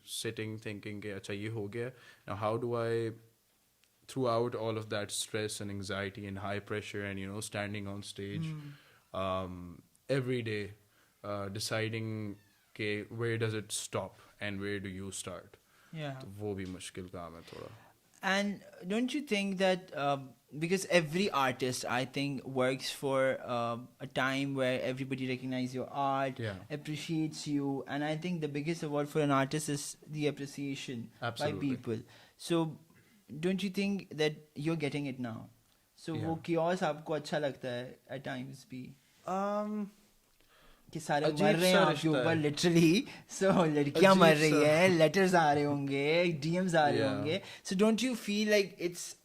sitting thinking कि अच्छा ये हो गया. Now how do I, throughout all of that stress and anxiety and high pressure and standing on stage every day, deciding कि where does it stop and where do you start. Yeah. तो वो भी मुश्किल काम है थोड़ा. And don't you think that because every artist, I think, works for a time where everybody recognize your art, Yeah. appreciates you, and I think the biggest award for an artist is the appreciation by Absolutely. people. So, don't you think that you're getting it now? So, Yeah. वो chaos आपको अच्छा लगता है at times भी Um, कि सारे अजीब मर रहे हैं सा आपके रिश्ता ऊपर है. लिटरली सो लड़कियां अजीब मर रही सा. है लेटर्स आ रहे होंगे डीएम्स आ रहे Yeah. होंगे so don't you feel like it's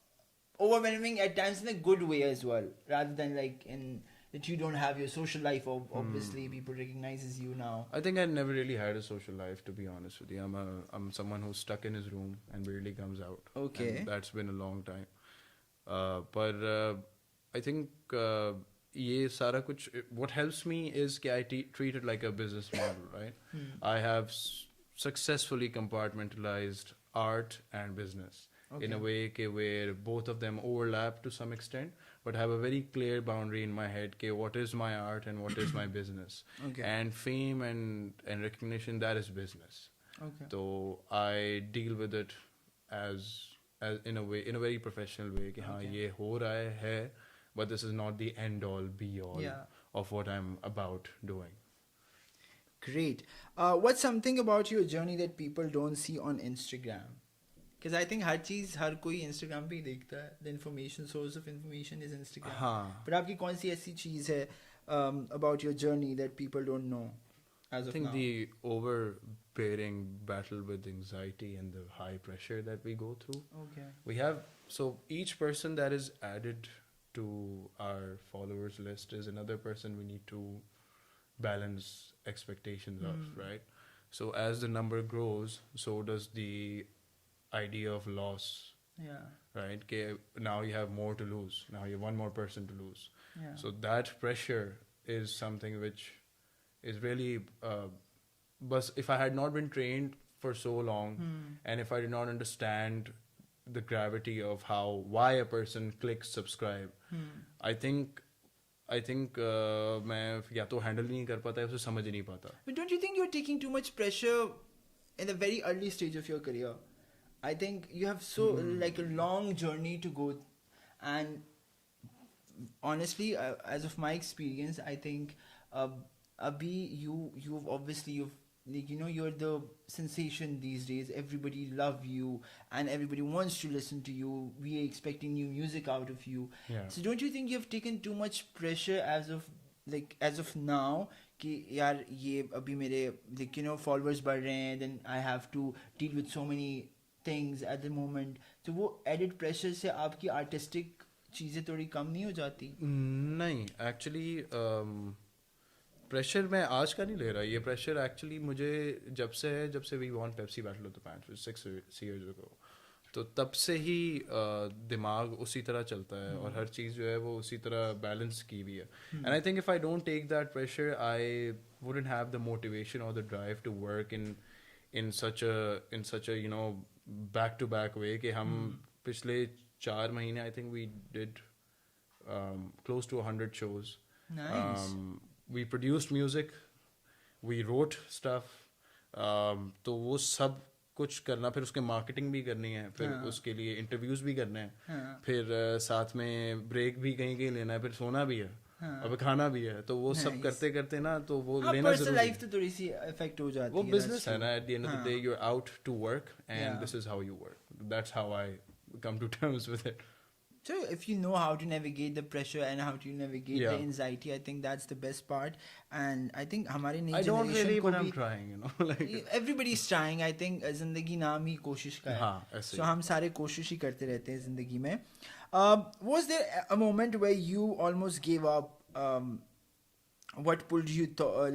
overwhelming at times in a good way as well rather than like in that you don't have your social life obviously people recognizes you now. I think I never really had a social life, to be honest with you. I'm someone who's stuck in his room and barely comes out. Okay. And that's been a long time. But I think ये सारा कुछ, what helps me is कि I treat it like a business model, right? I have successfully compartmentalized art and business in a way कि where both of them overlap to some extent, but have a very clear boundary in my head कि what is my art and what is my business. Okay. And fame and recognition, that is business. Okay. So I deal with it as in a way, in a very professional way कि हाँ ये हो रहा है, but this is not the end all be all of what I'm about doing. Great. What's something about your journey that people don't see on Instagram? Because I think हर कोई Instagram पे ही देखता है. The information source of information is Instagram. हाँ. But आपकी कौन सी ऐसी चीज़ है about your journey that people don't know as of I think now? the overbearing battle with anxiety and the high pressure that we go through. Okay. We have, so each person that is added to our followers list is another person we need to balance expectations of, right? So as the number grows, so does the idea of loss, Yeah. right? Okay, now you have more to lose. Now you have one more person to lose. Yeah. So that pressure is something which is really, but if I had not been trained for so long, and if I did not understand the gravity of why a person clicks subscribe, I think मैं या तो handle नहीं कर पाता या उसे समझ ही नहीं पाता. But don't you think you're taking too much pressure in the very early stage of your career? I think you have like a long journey to go, and honestly, as of my experience, I think Abhi, you've obviously like you're the sensation these days. Everybody love you, and everybody wants to listen to you. We are expecting new music out of you. Yeah. So don't you think you've taken too much pressure as of now? कि यार ये अभी मेरे like followers बढ़ रहे हैं, then I have to deal with so many things at the moment. तो वो added pressure से आपकी artistic चीज़ें थोड़ी कम नहीं हो जाती? नहीं, एक्चुअली प्रेशर मैं आज का नहीं ले रहा. ये प्रेशर एक्चुअली मुझे जब से we won Pepsi battle of the bands 6 years ago, तो तब से ही दिमाग उसी तरह चलता है और हर चीज़ जो है वो उसी तरह बैलेंस की हुई है. And I think if I don't take that pressure, I wouldn't have the motivation और the drive to work in such a back to back way कि हम पिछले 4 महीने I think we did close to 100 shows. Nice. We produced music, we wrote stuff. तो वो सब कुछ करना, फिर उसके मार्केटिंग भी करनी है, फिर उसके लिए इंटरव्यूज भी करने हैं, फिर साथ में ब्रेक भी कहीं लेना है, फिर सोना भी है, अब खाना भी है. तो वो सब करते करते ना तो वो लेना जरूरी है. लाइफ तो थोड़ी सी इफेक्ट हो जाती है. वो बिजनेस है ना. At the end of the day you are out to work and this is how you work. That's how I come to terms with it. So if you know how to navigate the pressure and how to navigate the anxiety, I think that's the best part. And I think हमारे नई I don't really, को but I'm भी trying, like everybody's trying. I think जिंदगी नाम ही कोशिश का है. हाँ, ऐसे So हम सारे कोशिश ही करते रहते हैं जिंदगी में. Was there a moment where you almost gave up? What pulled you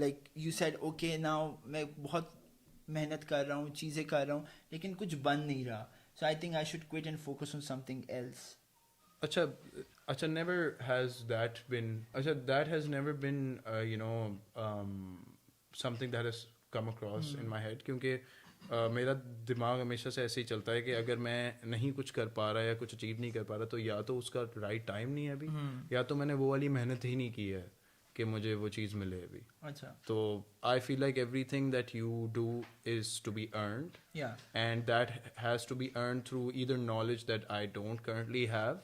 like you said, okay, now मैं बहुत मेहनत कर रहा हूँ, चीज़ें कर रहा हूँ, लेकिन कुछ बन नहीं रहा. So I think I should quit and focus on something else. Acha, never has that been. Acha, that has never been, something that has come across in my head. क्योंकि मेरा दिमाग हमेशा से ऐसे ही चलता है कि अगर मैं नहीं कुछ कर पा रहा या कुछ अचीव नहीं कर पा रहा तो या तो उसका राइट टाइम नहीं है अभी, या तो मैंने वो वाली मेहनत ही नहीं की है कि मुझे वो चीज़ मिले अभी. अच्छा. तो I feel like everything that you do is to be earned, Yeah. and that has to be earned through either knowledge that I don't currently have,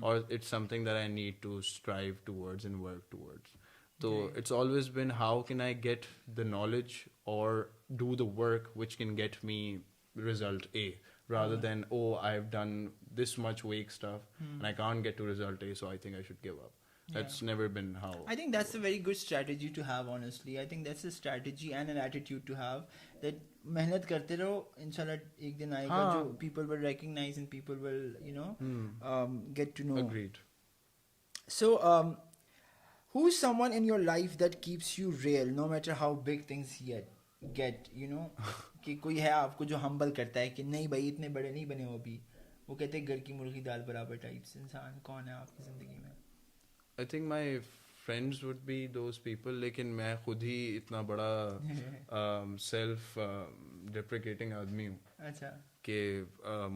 or it's something that I need to strive towards and work towards. So it's always been how can I get the knowledge or do the work which can get me result A, rather than I've done this much weak stuff and I can't get to result A, so I think I should give up. That's never been how. I think that's a very good strategy to have, honestly. I think that's a strategy and an attitude to have, that मेहनत करते रहो, इंशाल्लाह एक दिन आएगा जो people will recognize and people will, you know, get to know. Agreed. So, who's someone in your life that keeps you real, no matter how big things get, you know? कि कोई है आपको जो humble करता है कि नहीं भाई इतने बड़े नहीं बने हो अभी, वो कहते हैं घर की मुर्गी दाल बराबर टाइप्स इंसान. कौन है आपकी जिंदगी में? I think my friends would be those people, लेकिन मैं खुद ही इतना बड़ा self deprecating आदमी हूँ अच्छा. कि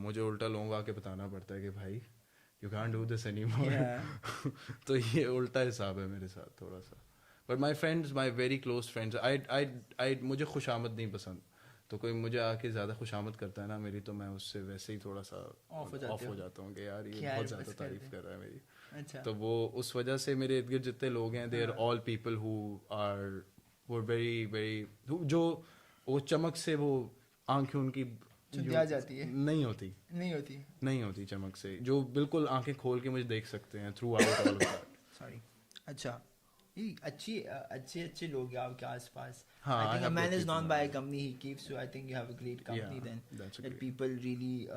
मुझे उल्टा लोगों को आके बताना पड़ता है कि भाई you can't do this anymore. तो ये उल्टा हिसाब है मेरे साथ थोड़ा सा. But my friends, my very close friends, I मुझे खुशामद नहीं पसंद. तो कोई मुझे आके ज़्यादा खुशामद करता है ना मेरी, तो मैं उससे वैसे ही थोड़ा सा ऑफ हो जाता हूँ कि यार ये बहुत ज़्यादा तारीफ कर रहा है मेरी. अच्छा. तो वो उस वजह से मेरे इर्द गिर्द जितने लोग हैं, they are all people who are वो वेरी वेरी, जो वो चमक से वो आंखें उनकी आ जाती है. नहीं होती चमक से, जो बिल्कुल आंखें खोल के मुझे देख सकते हैं through out all of that. Sorry. अच्छा. ये अच्छे लोग हैं आपके आसपास. हाँ, I think I a have man good is known people by a around. company he keeps, so I think you have a great company then. That's That great. people really,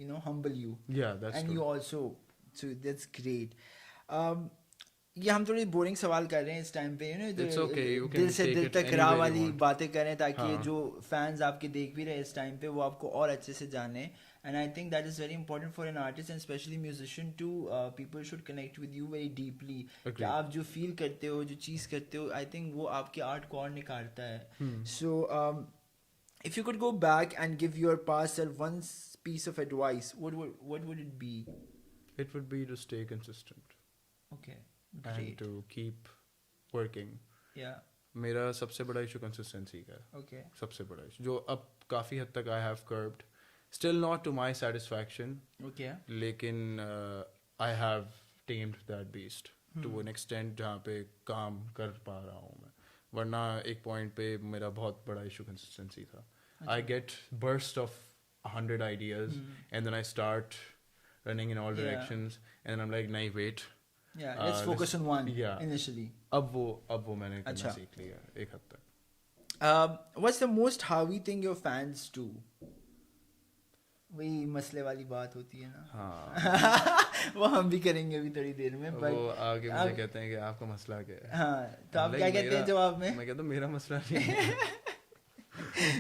you know, humble you. Yeah, that's and true. you also, so that's great. ये हम थोड़ी boring सवाल कर रहे हैं इस time पे, you know, It's okay, you can दिल से take दिल it तक anywhere राह you वाली want. बातें करें ताकि हाँ. जो फैंस आपके देख भी रहे इस टाइम पे वो आपको और अच्छे से जाने. And I think that is very important for an artist and especially musician to people should connect with you very deeply. कि आप जो feel करते हो, जो चीज़ करते हो, I think वो आपके art को और निखारता है. So if you could go back and give your past self one piece of advice, what would it be? It would be to stay consistent Okay, and great. to keep working. Yeah. मेरा सबसे बड़ा issue consistency का है. Okay. सबसे बड़ा issue जो अब काफ़ी हद तक I have curbed. Still not to my satisfaction. Okay. लेकिन I have tamed that beast to an extent जहाँ पे काम कर पा रहा हूँ मैं. वरना एक पॉइंट पे मेरा बहुत बड़ा इशू कंसिस्टेंसी था. I get burst of 100 ideas and then I start running in all directions and then I'm like नहीं wait. Yeah, let's focus on one initially. अब वो मैंने करना सीख लिया एक हद तक. What's the most Harvey thing your fans do? वही मसले वाली बात होती है ना. हाँ. वो हम भी करेंगे अभी थोड़ी देर में. वो आगे मुझे कहते हैं कि आपका मसला क्या है. हाँ, तो आप क्या कहते हैं जवाब में? मैं कहता हूँ मेरा मसला नहीं है.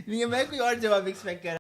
नहीं, मैं कोई और जवाब एक्सपेक्ट कर